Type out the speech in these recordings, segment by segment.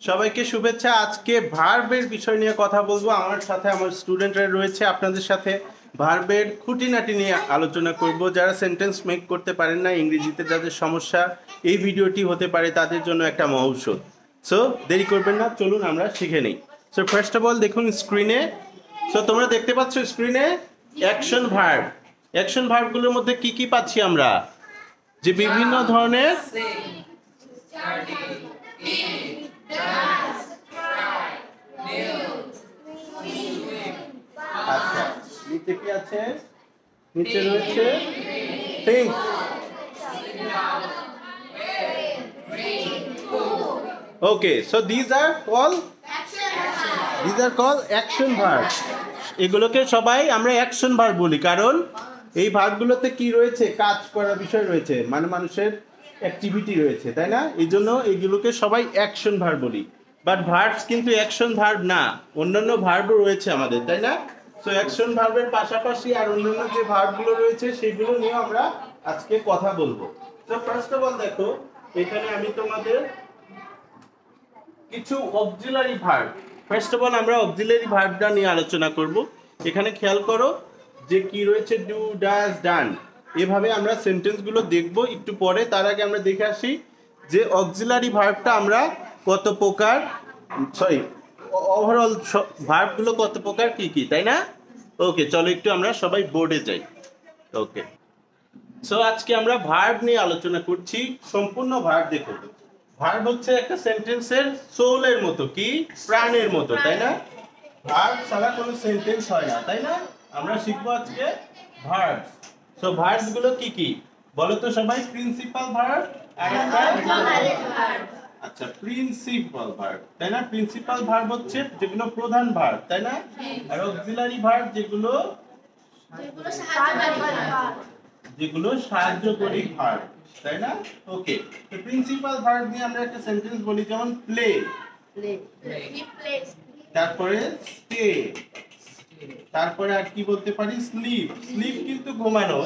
সবাইকে শুভেচ্ছা। আজকে ভার্বের বিষয় নিয়ে কথা বলবো। আমার সাথে আমার স্টুডেন্টরা রয়েছে। আপনাদের সাথে ভার্বের খুঁটিনাটি নিয়ে আলোচনা করব। যারা সেন্টেন্স মেক করতে পারেন না, ইংরেজিতে যাদের সমস্যা, এই ভিডিওটি হতে পারে তাদের জন্য একটা মহৌষধ। সো দেরি করবেন না, চলুন আমরা শিখে নিই। সো ফার্স্ট অফ অল দেখুন স্ক্রিনে। সো তোমরা দেখতে পাচ্ছ স্ক্রিনে অ্যাকশন ভার্ব। অ্যাকশন ভার্বগুলোর মধ্যে কি কি পাচ্ছি আমরা? যে বিভিন্ন ধরনের আচ্ছা, নিচে কি আছে? নিচে রয়েছে think. Okay, so these are called action verbs. এগুলোকে সবাই আমরা অ্যাকশন ভার্ব বলি, কারণ এই ভার্বগুলোতে কি রয়েছে? কাজ করার বিষয় রয়েছে, মানে মানুষের অ্যাক্টিভিটি রয়েছে, তাই না? এই জন্য এইগুলোকে সবাই অ্যাকশন ভার্ব বলি। বাট ভার্বস কিন্তু অ্যাকশন ভার্ব না, অন্যান্য ভার্বও রয়েছে আমাদের, তাই না? সো অ্যাকশন ভার্বের পাশাপাশি আর অন্যান্য যে ভার্বগুলো রয়েছে সেগুলো নিয়ে আমরা আজকে কথা বলবো। তো ফার্স্ট অফ অল দেখো, এখানে আমি তোমাদের কিছু auxiliary verb, first of all আমরা অক্সিলারি ভার্বটা নিয়ে আলোচনা করব। এখানে খেয়াল করো যে কি রয়েছে, ডু, ডাজ, ডান, এভাবে আমরা সেন্টেন্সগুলো দেখব একটু পরে। তার আগে আমরা দেখে আসি যে অক্সিলারি ভার্বটা আমরা কত প্রকার, সরি, ওভারঅল ভার্বগুলো কত প্রকার, কি কি, তাই না? ওকে, চলো একটু আমরা সবাই বোর্ডে যাই। ওকে, সো আজকে আমরা ভার্ব নিয়ে আলোচনা করছি। সম্পূর্ণ ভার্ব দেখো। ভার্ব হচ্ছে একটা সেন্টেন্সের সোলের মতো, কি প্রাণের মতো, তাই না? ভার্ব ছাড়া কোনো সেন্টেন্স হয় না, তাই না? আমরা শিখবো আজকে ভার্ব। সো ভার্বস গুলো কি কি বলো তো সবাই? প্রিন্সিপাল ভার্ব আর একটা, আচ্ছা, প্রিন্সিপাল ভার্ব, তাই না? প্রিন্সিপাল ভার্ব হচ্ছে যেগুলো প্রধান ভার্ব, তাই না? আর অক্সিলারি ভার্ব যেগুলো সাহায্যকারী ভার্ব, তাই না? ওকে, তো প্রিন্সিপাল ভার্ব নিয়ে আমরা একটা সেন্টেন্স বলি, যেমন প্লে, তারপরে স্টে, তারপরে আর কি বলতে পারি? স্লিপ। স্লিপ কিন্তু ঘুমানো,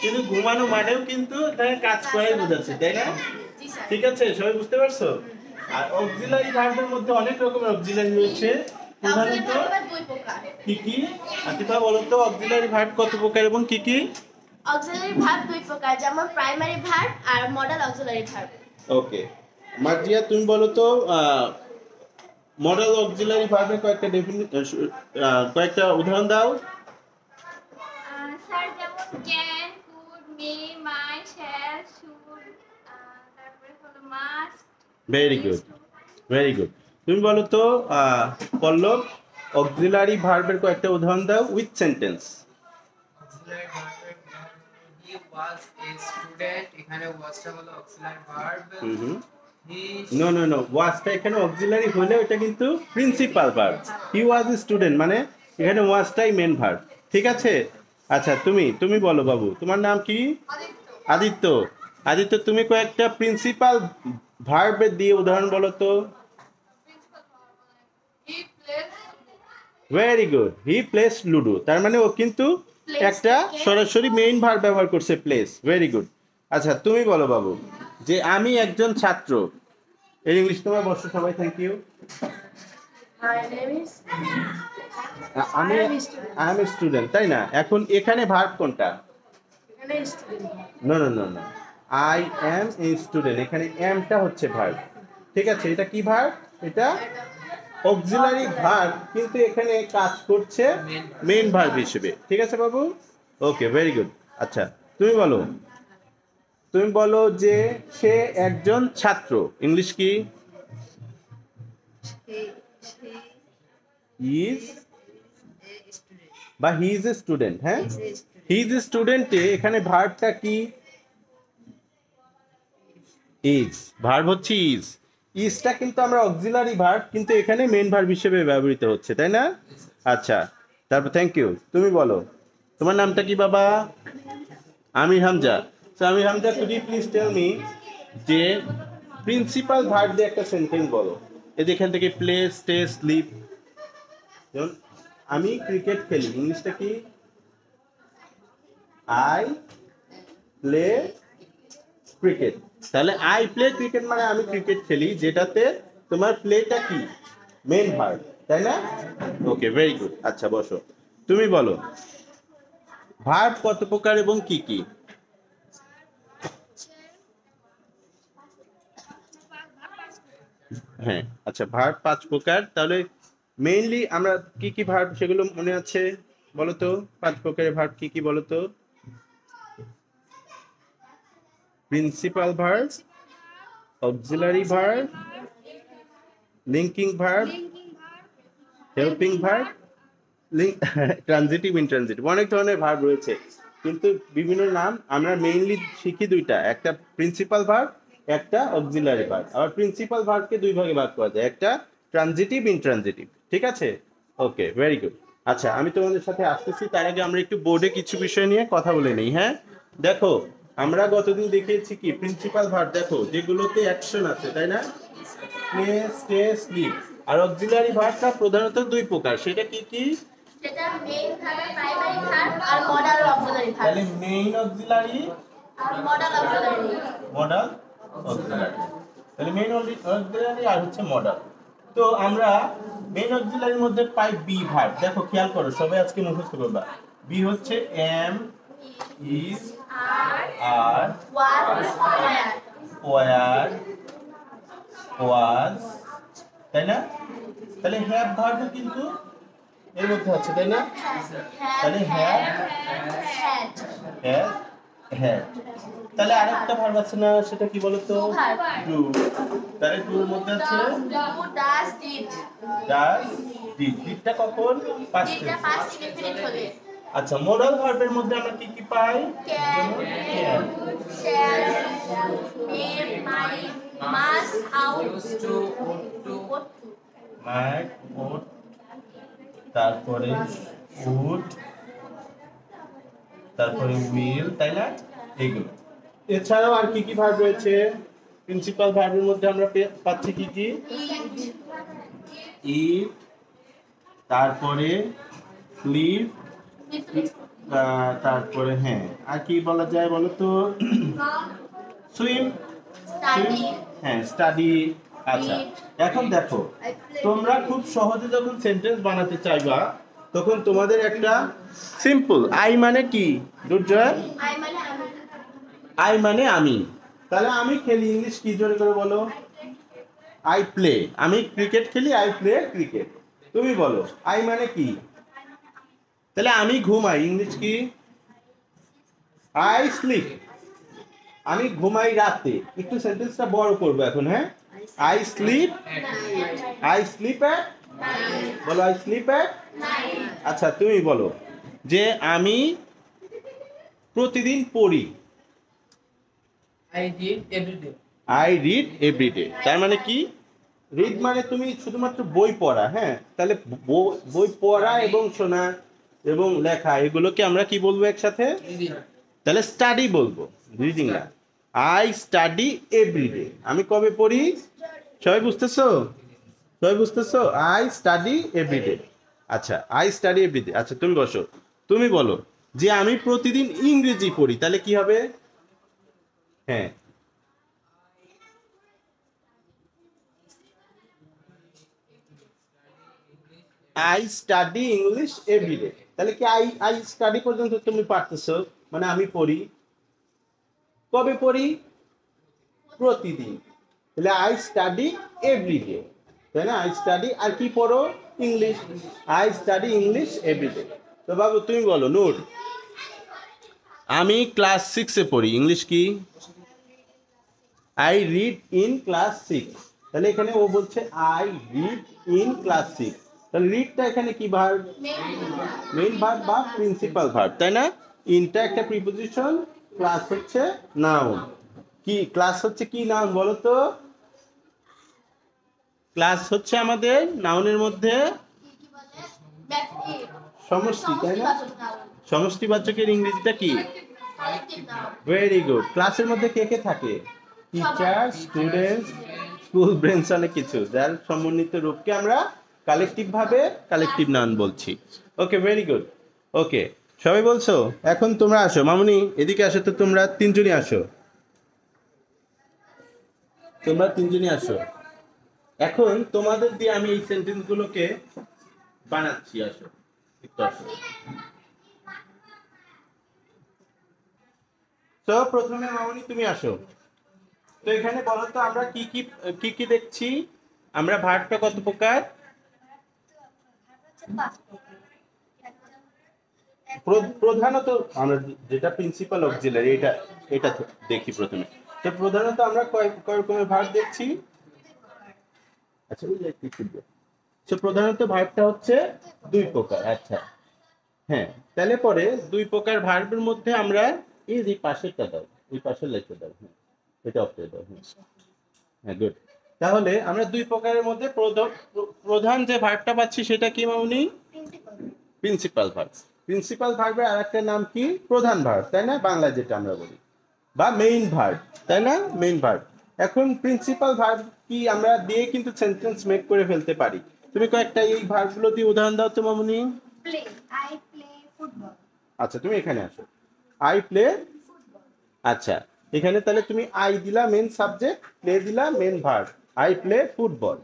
কিন্তু ঘুমানো মানেও কিন্তু এখানে কাজ করাই বোঝাচ্ছে, তাই না? ঠিক আছে, সবাই বুঝতে পারছো? আর অক্সিলারি ভার্বের মধ্যে অনেক রকমের অক্সিলারি রয়েছে, প্রধানত কি কি? আতিফা বলো তো, অক্সিলারি ভার্ব কত প্রকার এবং কি কি? অক্সিলারি ভার্ব দুই প্রকার, যেমন প্রাইমারি ভার্ব আর মডেল অক্সিলারি ভার্ব। ওকে, মার্জিয়া তুমি বলো তো, মডেল অক্সিলারি ভার্বের কয়েকটা উদাহরণ দাও। স্যার, যেমন can, could, May, my, shall, should, তারপরে হলো must. Very good, very good. তুমি বলো তো, পল্লব, অক্সিলারি ভার্বের কয়েকটা উদাহরণ দাও উইথ সেন্টেন্স। অক্সিলারি ভার্বের হি ওয়াজ এ স্টুডেন্ট, এখানে ওয়াজটা হলো auxiliary verb. No no no, ওয়াজটা এখানে অক্সিলারি হলে এটা কিন্তু principal verb. He was a student মানে এখানে ওয়াজটাই মেন ভার্ব, ঠিক আছে? আচ্ছা, তুমি বলো বাবু, তোমার নাম কি? আদিত্য। আদিত্য, তুমি কয়েকটা প্রিন্সিপাল ভার্বের দিয়ে উদাহরণ বলো তো। Very good, he plays ludo, তার মানে ও কিন্তু একটা সরাসরি মেইন ভার্ব ব্যবহার করছে, প্লেস। Very good. আচ্ছা, তুমি বলো বাবু, যে আমি একজন ছাত্র, এর ইংলিশ তোমার বসো সবাই, থ্যাংক ইউ। আমি আই এম স্টুডেন্ট, তাই না? এখন এখানে ভার্ব কোনটা? No no no no, I am a student, এখানে এমটা হচ্ছে ভার্ব, ঠিক আছে? এটা কি ভার্ব? এটা অক্সিলারি ভার্ব, কিন্তু এখানে কাজ করছে মেইন ভার্ব হিসেবে, ঠিক আছে বাবু? ওকে, ভেরি গুড। আচ্ছা, তুমি বলো যে সে একজন ছাত্র, ইংলিশ কি? ইজ বা হি ইজ এ স্টুডেন্ট। হ্যাঁ, হি ইজ এ স্টুডেন্টে এখানে ভার্বটা কি? ইজ। ভার্ব হচ্ছে ইজ। ইজটা কিন্তু আমরা অক্সিলারি ভার্ব, কিন্তু এখানে মেইন ভার্ব হিসেবে ব্যবহৃত হচ্ছে, তাই না? আচ্ছা, তারপর থ্যাংক ইউ। তুমি বলো, তোমার নামটা কি বাবা? Amir Hamza. So Amir Hamza, could you please tell me যে প্রিন্সিপাল ভার্ব দিয়ে একটা সেন্টেন্স বলো। এই যে এখান থেকে প্লে, স্টে, স্লিপ। যেমন আমি ক্রিকেট খেলি, ইংলিশটা কি? I play cricket. তাহলে আই প্লে ক্রিকেট মানে আমি ক্রিকেট খেলি, যেটাতে তোমার প্লেটা কি মেইন ভার্ব, তাই না? ওকে, ভেরি গুড। আচ্ছা বসো, তুমি বলো ভার্ব কত প্রকার এবং কি কি? হ্যাঁ, আচ্ছা ভার্ব 5 প্রকার। তাহলে মেইনলি আমরা কি কি ভার্ব সেগুলো মনে আছে বলো তো? 5 প্রকারের ভার্ব কি কি বলো তো? Principal verb, auxiliary verb, linking verb, helping verb, transitive, intransitive, অনেক ধরনের ভার্ব রয়েছে, কিন্তু বিভিন্ন নাম। আমরা মেইনলি শিখি দুইটা, একটা প্রিন্সিপাল ভার্ব, একটা অক্সিলারি ভার্ব। আবার প্রিন্সিপাল ভার্বকে দুই ভাগে ভাগ করা যায়, একটা ট্রানজিটিভ, ইনট্রানজিটিভ। ঠিক আছে? ওকে, ভেরি গুড। আচ্ছা, আমি তোমাদের সাথে আসতেছি, তার আগে আমরা একটু বোর্ডে কিছু বিষয় নিয়ে কথা বলে নিই। হ্যাঁ, দেখো আমরা গতদিন দেখিয়েছি কি প্রিন্সিপাল ভার্ব, দেখো যেগুলোতে অ্যাকশন আছে, তাই না? Play, stay, sleep. আর অক্সিলারি ভার্বটা প্রধানত দুই প্রকার, সেটা কি কি? সেটা মেইন ভার্ব, প্রাইমারি ভার্ব আর মডাল অক্সিলারি ভার্ব। তাহলে মেইন অক্সিলারি আর মডাল অক্সিলারি। Modal auxiliary. তাহলে মেইন অক্সিলারি আর হচ্ছে মডাল। তো আমরা মেইন অক্সিলারির মধ্যে পাই বি ভার্ব। দেখো খেয়াল করো, সবাই আজকে মুখস্থ করবা। বি হচ্ছে am, is, are, was, were, was, তাই না? তাহলে হ্যাভ ভার্বও কিন্তু এর মধ্যে আছে, তাই না? তাহলে হ্যাভ, হ্যাড, হ্যাভ, হ্যাড। তাহলে আরেকটা ভার্ব আছে না, সেটা কি বলতো? ডু। তাহলে ডু এর মধ্যে আছে do, does, did. Does, did. ডিডটা কখন? পাস্ট ডিডটা টেন্স। পাস্ট ইনফিনিট হলে। আচ্ছা, মোডাল ভার্বের মধ্যে আমরা কি কি পাই? Can, can, shall, may, might, must, ought, used to, ought to, might, ought, তারপরে উড, তারপরে উইল, তাই না? এগুলো। এছাড়াও আর কি কি ভার্ব রয়েছে? প্রিন্সিপাল ভার্বের মধ্যে আমরা পাচ্ছি কি কি? ইট, ইট, তারপরে স্লিপ, তারপরে হ্যাঁ আর কি বলা যায় বলো তো? সুইম, স্টাডি, হ্যাঁ স্টাডি। আচ্ছা, এখন দেখো তোমরা খুব সহজে যখন সেন্টেন্স বানাতে চাইবা, তখন তোমাদের একটা সিম্পল আই মানে কি? দুর্জয়, আই মানে আমি, আই মানে আমি। তাহলে আমি খেলি, ইংলিশ কি জোরে করে বলো? I play. আমি ক্রিকেট খেলি, আই প্লে ক্রিকেট। তুমি বলো আই মানে কি? তাহলে আমি ঘুমাই, ইংলিশ কি? I sleep. আমি ঘুমাই রাতে। একটু সেন্টেন্সটা বড় করবো এখন। হ্যাঁ, I sleep, I sleep at, বলো আই স্লিপ এট। আচ্ছা, তুমি বলো যে আমি প্রতিদিন পড়ি, I read every day. I read every day. তার মানে কি? রিড মানে তুমি শুধুমাত্র বই পড়া। হ্যাঁ, তাহলে বই পড়া এবং শোনা এবং লেখা, এগুলোকে আমরা কি বলবো একসাথে? Reading. তাহলে স্টাডি বলবো, রিডিং না। I study every day. আমি কবে পড়ি? সবাই বুঝতেছো? সবাই বুঝতেছো? I study every day. আচ্ছা, আই স্টাডি এভরিডে। আচ্ছা, তুমি বসো, তুমি বলো যে আমি প্রতিদিন ইংরেজি পড়ি, তাহলে কি হবে? হ্যাঁ, আই স্টাডি ইংলিশ এভরিডে। তাহলে কি আই স্টাডি পর্যন্ত তুমি পারতেছো, মানে আমি পড়ি। কবে পড়ি? প্রতিদিন। তাহলে আই স্টাডি এভরিডে, তাই না? আই স্টাডি, আর কি পড়ো? English. I study English every day. তো বাবু তুমি বলো, নোট আমি ক্লাস 6-এ পড়ি, ইংলিশ কি? I read in class 6। তাহলে এখানে ও বলছে আই রিড ইন ক্লাস 6। তাহলে রিডটা এখানে কি ভার্ব? মেইন ভার্ব বা প্রিন্সিপাল ভার্ব, তাই না? ইনটা একটা প্রিপোজিশন, ক্লাস হচ্ছে নাউন। কি ক্লাস হচ্ছে কি নাউন বলো তো? ক্লাস হচ্ছে আমাদের নাউনের মধ্যে কি বলে? ব্যক্তি, সমষ্টি, তাই না? সমষ্টিবাচক নাউন, সমষ্টিবাচকের ইংরেজিটা কি? Collective noun. Very good. ক্লাসের মধ্যে কে কে থাকে? টিচার, স্টুডেন্টস, স্কুল, ব্রেঞ্চ, অনেক কিছু, যার সমন্বিত রূপকে আমরা কালেকটিভ ভাবে কালেকটিভ নাউন বলছি। ওকে, ভেরি গুড। ওকে, সবাই বলছো? এখন তোমরা আসো, মামুনি এদিকে আসো তো, তোমরা তিনজনই আসো, তোমরা তিনজনই আসো। এখন তোমাদের দিয়ে আমি এই সেন্টেন্স গুলোকে বানাচ্ছি, আসো একটু আসো। তো প্রথমে মামনি তুমি আসো। তো এখানে বলো তো আমরা কি কি কি কি দেখছি, আমরা ভার্বটা কত প্রকার? প্রধানত আমরা যেটা প্রিন্সিপাল অক্সিলারি এটা এটা দেখি প্রথমে। তো প্রধানত আমরা কয় কয় রকমের ভার্ব দেখছি? আচ্ছা ওই একটু শুনবে। তো প্রধানত ভার্বটা হচ্ছে দুই প্রকার। আচ্ছা হ্যাঁ, তাহলে পরে দুই প্রকার ভার্বের মধ্যে আমরা এই যে পাশেরটা দাও, এই পাশের লেখতে দাও, হ্যাঁ এটা অফ করে দাও, হ্যাঁ গুড। তাহলে আমরা দুই প্রকারের মধ্যে প্রধান যে ভার্বটা পাচ্ছি সেটা কি মামনি? Principal verb. প্রিন্সিপাল ভার্বের আরেকটা নাম কি? প্রধান ভার্ব, তাই না? বাংলা যেটা আমরা বলি, বা মেইন ভার্ব, তাই না? Main verb. এখন প্রিন্সিপাল ভার্ব কি আমরা দিয়ে কিন্তু সেন্টেন্স মেক করে ফেলতে পারি। তুমি কয়েকটা এই ভার্বগুলো দিয়ে উদাহরণ দাও তো মামনি। Play, I play football. আচ্ছা তুমি এখানে আসো, আই প্লে। আচ্ছা এখানে তাহলে তুমি আই দিলা মেন সাবজেক্ট, প্লে দিলা main verb, I play football.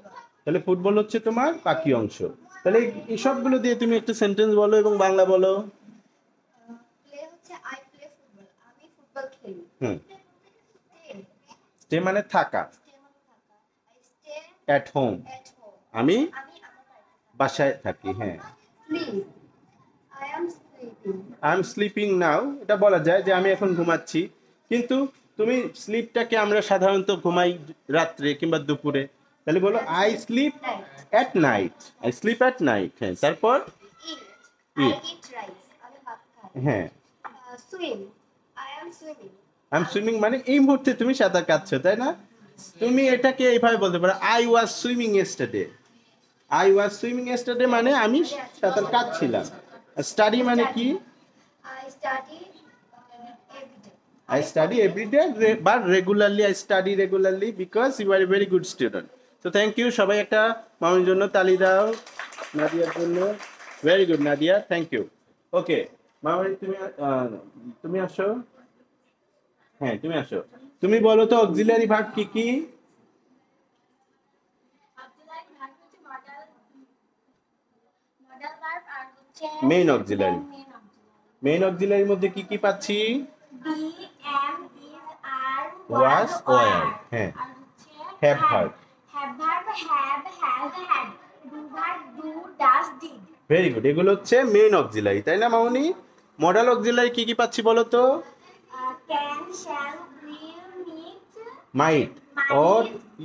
তাহলে ফুটবল হচ্ছে তোমার বাকি অংশ। তাহলে এই সবগুলো দিয়ে তুমি একটা সেন্টেন্স বলো এবং বাংলা বলো। প্লে হচ্ছে আই প্লে ফুটবল, আমি ফুটবল খেলি। হুম, স্টে, স্টে মানে থাকা, স্টে মানে থাকা। I stay at home, at home, আমি আমি আমার বাড়িতে বাসায় থাকি। হ্যাঁ, sleep, I am sleeping. I am sleeping now, এটা বলা যায় যে আমি এখন ঘুমাচ্ছি। কিন্তু তুমি স্লিপটাকে আমরা সাধারণত ঘুমাই রাত্রে কিংবা দুপুরে, তাহলে বলো I sleep at night, I sleep at night. হ্যাঁ, তারপর ইট, আই Eat. ইট রাইস, আমি ভাত খাই। হ্যাঁ, swim, I am swimming. I am swimming মানে এই মুহূর্তে তুমি সাঁতার কাটছো, তাই না? তুমি এটাকে এইভাবে বলতে পারো, I was swimming yesterday. I was swimming yesterday মানে আমি সাঁতার কাটছিলাম। স্টাডি মানে কি? I study every day. I study every day, but regularly I study regularly because you are a very good student. So thank you. সবাই একটা মামুনির জন্য তালি দাও, নাদিয়ার জন্য। Very good Nadia, thank you. Okay মামুনি তুমি তুমি আসো। হ্যাঁ তুমি আসো, তুমি বলো তো অক্সিলারি ভার্ব কি কি? Auxiliary verb হচ্ছে modal verb আর হচ্ছে main auxiliary. main auxiliary. Main অক্সিলারির মধ্যে কি কি পাচ্ছি? Be, am, is, are, Was, were, are. হ্যাঁ। আর হচ্ছে Have verb. Have verb, have, has, had. Do verb, do, does, did. Very good, এগুলো হচ্ছে মেইন অক্সিলারি, তাই না মামুনি? মডাল অক্সিলারি কি কি পাচ্ছি বলো তো? Can, shall, will, need, might, or,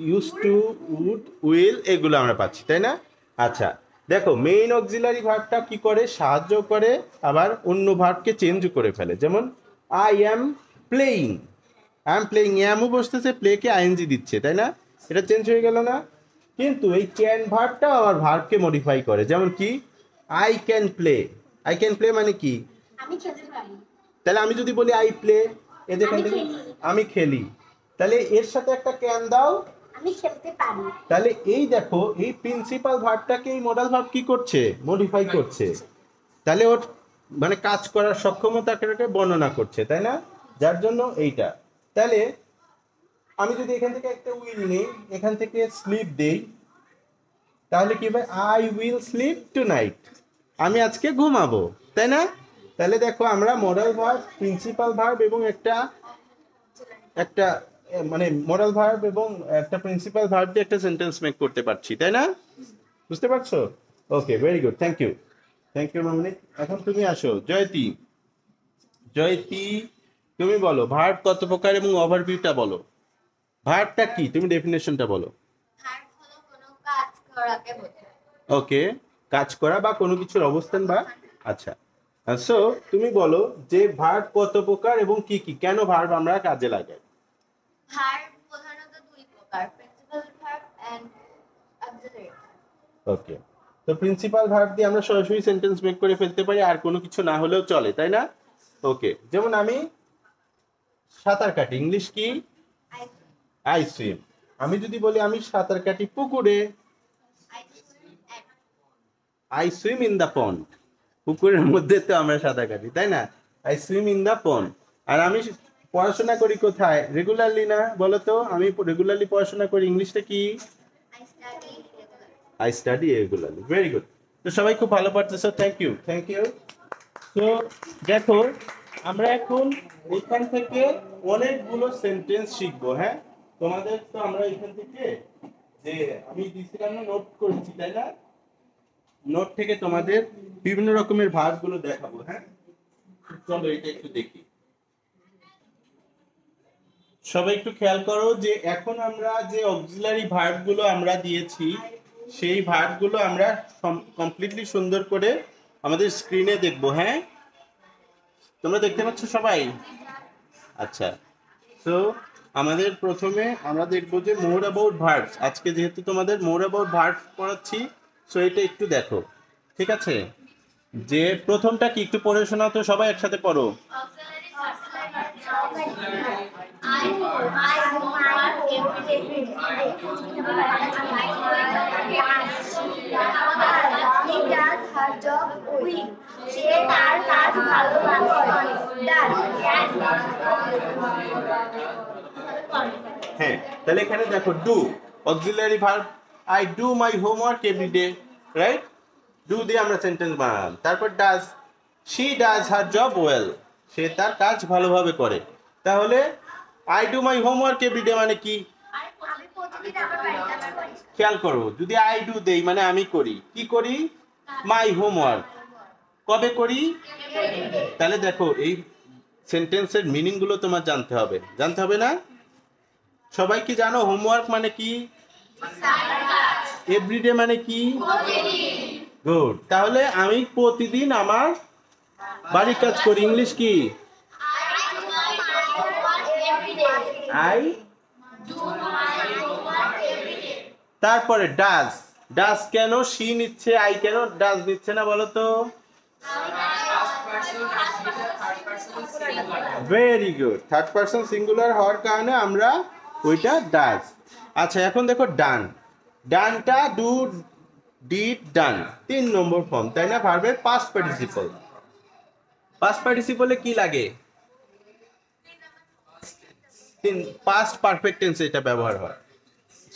use to, would, will, এগুলো আমরা পাচ্ছি, তাই না? আচ্ছা দেখো, মেইন অক্সিলারি ভার্বটা কি করে? সাহায্য করে, আবার অন্য ভার্বকে চেঞ্জ করে ফেলে। যেমন I am playing, I am playing, অ্যামও বসতেছে, প্লেকে আইএনজি দিচ্ছে, তাই না? এটা চেঞ্জ হয়ে গেল না? কিন্তু এই ক্যান ভার্বটা আবার ভার্বকে মডিফাই করে। যেমন কি I can play, I can play মানে কি? আমি খেলতে পারি। তাহলে আমি যদি বলি আই প্লে, এ যেখান আমি থেকে খেলি। আমি খেলি, তাহলে এর সাথে একটা ক্যান দাও, আমি খেলতে পারি। তাহলে এই দেখো এই প্রিন্সিপাল ভার্বটাকে এই মডাল ভার্ব কি করছে? মডিফাই করছে। তাহলে ওর মানে কাজ করার সক্ষমতাকে বর্ণনা করছে, তাই না? যার জন্য এইটা। তাহলে আমি যদি এখান থেকে একটা উইল নেই, এখান থেকে স্লিপ দেই, তাহলে কি হবে? আই উইল স্লিপ টুনাইট, আমি আজকে ঘুমাবো, তাই না? তাহলে দেখো আমরা মডাল ভার্ব, প্রিন্সিপাল ভার্ব এবং একটা একটা মানে মডাল ভার্ব এবং একটা প্রিন্সিপাল ভার্ব দিয়ে একটা সেন্টেন্স মেক করতে পারছি, তাই না? বুঝতে পারছো? Okay very good, thank you, thank you মামনি। এখন তুমি আসো জয়তী। জয়তী তুমি বলো ভার্ব কত প্রকার এবং ওভারভিউটা বলো। ভার্বটা কি তুমি ডেফিনেশনটা বলো। ভার্ব হলো কোনো কাজ করাকে বোঝায়। ওকে, কাজ করা বা কোনো কিছুর অবস্থান বা আচ্ছা। সো তুমি বলো যে ভার্ব কত প্রকার এবং কি কি, কেন ভার্ব আমরা কাজে লাগাই? ভার্ব প্রধানত দুই প্রকার, principal verb and auxiliary verb. Okay, তো প্রিন্সিপাল ভার্ব দিয়ে আমরা সরাসরি সেন্টেন্স মেক করে ফেলতে পারি, আর কোনো কিছু না হলেও চলে, তাই না? ওকে, যেমন আমি সাঁতার কাটি, ইংলিশ কি? I I swim. আমি যদি বলি আমি সাঁতার কাটি পুকুরে, swim at I swim in the pond. পুকুরের মধ্যে তো আমরা সাঁতার কাটি, তাই না? I swim in the pond. আর আমি পড়াশোনা করি কোথায়? রেগুলারলি না, বলো তো? আমি রেগুলারলি পড়াশোনা করি, ইংলিশটা কি? I I study regularly. study regularly. Very good. তো সবাই খুব ভালো পারতেছো, থ্যাংক ইউ থ্যাংক ইউ। তো দেখো আমরা এখন এখান থেকে অনেকগুলো সেন্টেন্স শিখবো। হ্যাঁ, তোমাদের তো আমরা এখান থেকে যে আমি দিছিলাম না, নোট করেছি তাই না, নোট থেকে তোমাদের বিভিন্ন রকমের ভার্বগুলো দেখাবো। হ্যাঁ, চলো এটা একটু দেখি। সবাই একটু খেয়াল করো যে এখন আমরা যে অক্সিলারি ভার্বগুলো আমরা দিয়েছি সেই ভার্বগুলো আমরা কমপ্লিটলি সুন্দর করে আমাদের স্ক্রিনে দেখবো। হ্যাঁ, তোমরা দেখতে পাচ্ছ সবাই? আচ্ছা, তো আমাদের প্রথমে আমরা দেখবো যে মোর অ্যাবাউট ভার্বস। আজকে যেহেতু তোমাদের মোর অ্যাবাউট ভার্বস পড়াচ্ছি, সো এটা একটু দেখো, ঠিক আছে? যে প্রথমটা কি একটু পড়ে শোনাও তো, সবাই একসাথে পড়ো। I do my homework every day. He does her job well. সে তার কাজ ভালোভাবে করে। হ্যাঁ, তাহলে এখানে দেখো do auxiliary verb, I do my homework every day, right? Do দিয়ে আমরা সেন্টেন্স বানালাম। তারপর does, she does her job well, সে তার কাজ ভালোভাবে করে। তাহলে I do my homework every day মানে কি? আমি প্রতিদিন আমার বাড়ির কাজ করি। খেয়াল করো, যদি আই ডু দেই মানে আমি করি, কি করি? My homework. কবে করি? তাহলে দেখো এই সেন্টেন্সের মিনিং গুলো তোমার জানতে হবে না? সবাই কি জানো হোমওয়ার্ক মানে কি? এভরিডে মানে কি? গুড। তাহলে আমি প্রতিদিন আমার বাড়ির কাজ করি। ইংলিশ কি? আই। তারপরে ডাজ, ডাজ কেন শি নিচ্ছে, আই কেন ডাজ নিচ্ছে না বলো তো? Very good, third person singular হওয়ার কারণে আমরা ওইটা ডাজ। আচ্ছা, এখন দেখো ডান, ডানটা ডু ডিড ডান 3 নম্বর ফর্ম, তাই না? ভার্বের পাস্ট পার্টিসিপল। পাস্ট পার্টিসিপলে কি লাগে? পাস্ট পারফেক্ট টেন্সে এটা ব্যবহার হয়,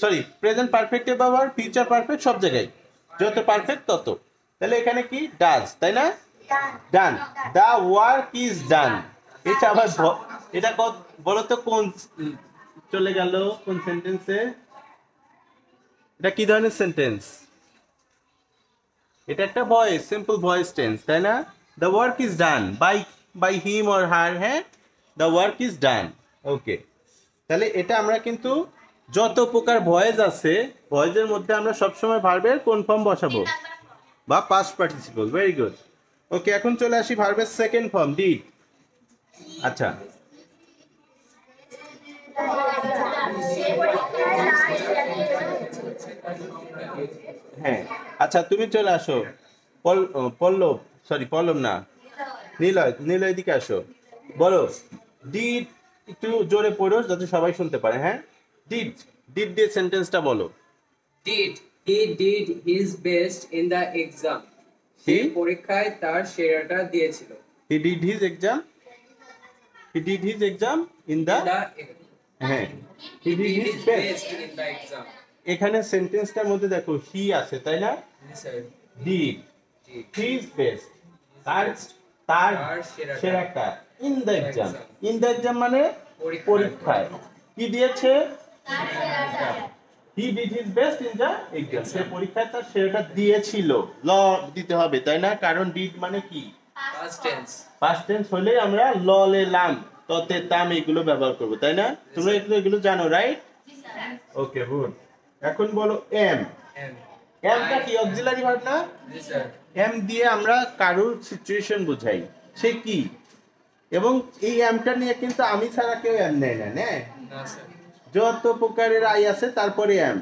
সরি প্রেজেন্ট পারফেক্টে ব্যবহার, ফিউচার পারফেক্ট, সব জায়গায় যত পারফেক্ট তত। তাহলে এখানে কি? ডাজ, তাই না? ডান, দা ওয়ার্ক ইজ ডান। এটা আবার এটা বলো তো কোন চলে গেল, কোন সেন্টেন্সে? এটা কি ধরনের সেন্টেন্স? এটা একটা ভয়েস, সিম্পল ভয়েস টেন্স, তাই না? The work is done by him or her. হ্যাঁ, the work is done. Okay, তাহলে এটা আমরা কিন্তু যত প্রকার ভয়েস আছে ভয়েসের মধ্যে আমরা সবসময় ভার্বের কোন ফর্ম বসাবো? বা past participle. Very good. Okay, এখন চলে আসি ভার্বের সেকেন্ড ফর্ম, ডিড। আচ্ছা, হ্যাঁ, আচ্ছা তুমি চলে আসো। পল্লব, সরি পল্লব না, নিলয় দিকে আসো। বলো ডিড, একটু জোরে পড়ো যাতে সবাই শুনতে পারে। হ্যাঁ, ডিড, ডিড দিয়ে সেন্টেন্সটা বলো। Did he did his best in the exam? সে পরীক্ষায় তার সেরাটা দিয়েছিল। He did his exam in the হ্যাঁ, he did his best in the exam. এখানে সেন্টেন্সটার মধ্যে দেখো হি আছে, তাই না? ডিড his best, তার সেরাটা in the exam. In the exam মানে পরীক্ষায় কি দিয়েছে? He did his best in the exam, সে পরীক্ষায় তার সেরাটা দিয়েছিল। ল দিতে হবে, তাই না? কারণ ডিড মানে কি? পাস্ট টেন্স হলে আমরা ল লেলাম, ততে তাম এগুলো ব্যবহার করব, তাই না? তোমরা এগুলো জানো, রাইট? ওকে, গুড। এখন বলো এম। এমটা কি? অক্সিলারি ভার্ব না? এম দিয়ে আমরা কারোর সিচুয়েশন বোঝাই, সে কি। এবং এই এমটা নিয়ে কিন্তু আমি ছাড়া কেউ এম নেয় না, যত প্রকারের আই আছে তারপরে এম,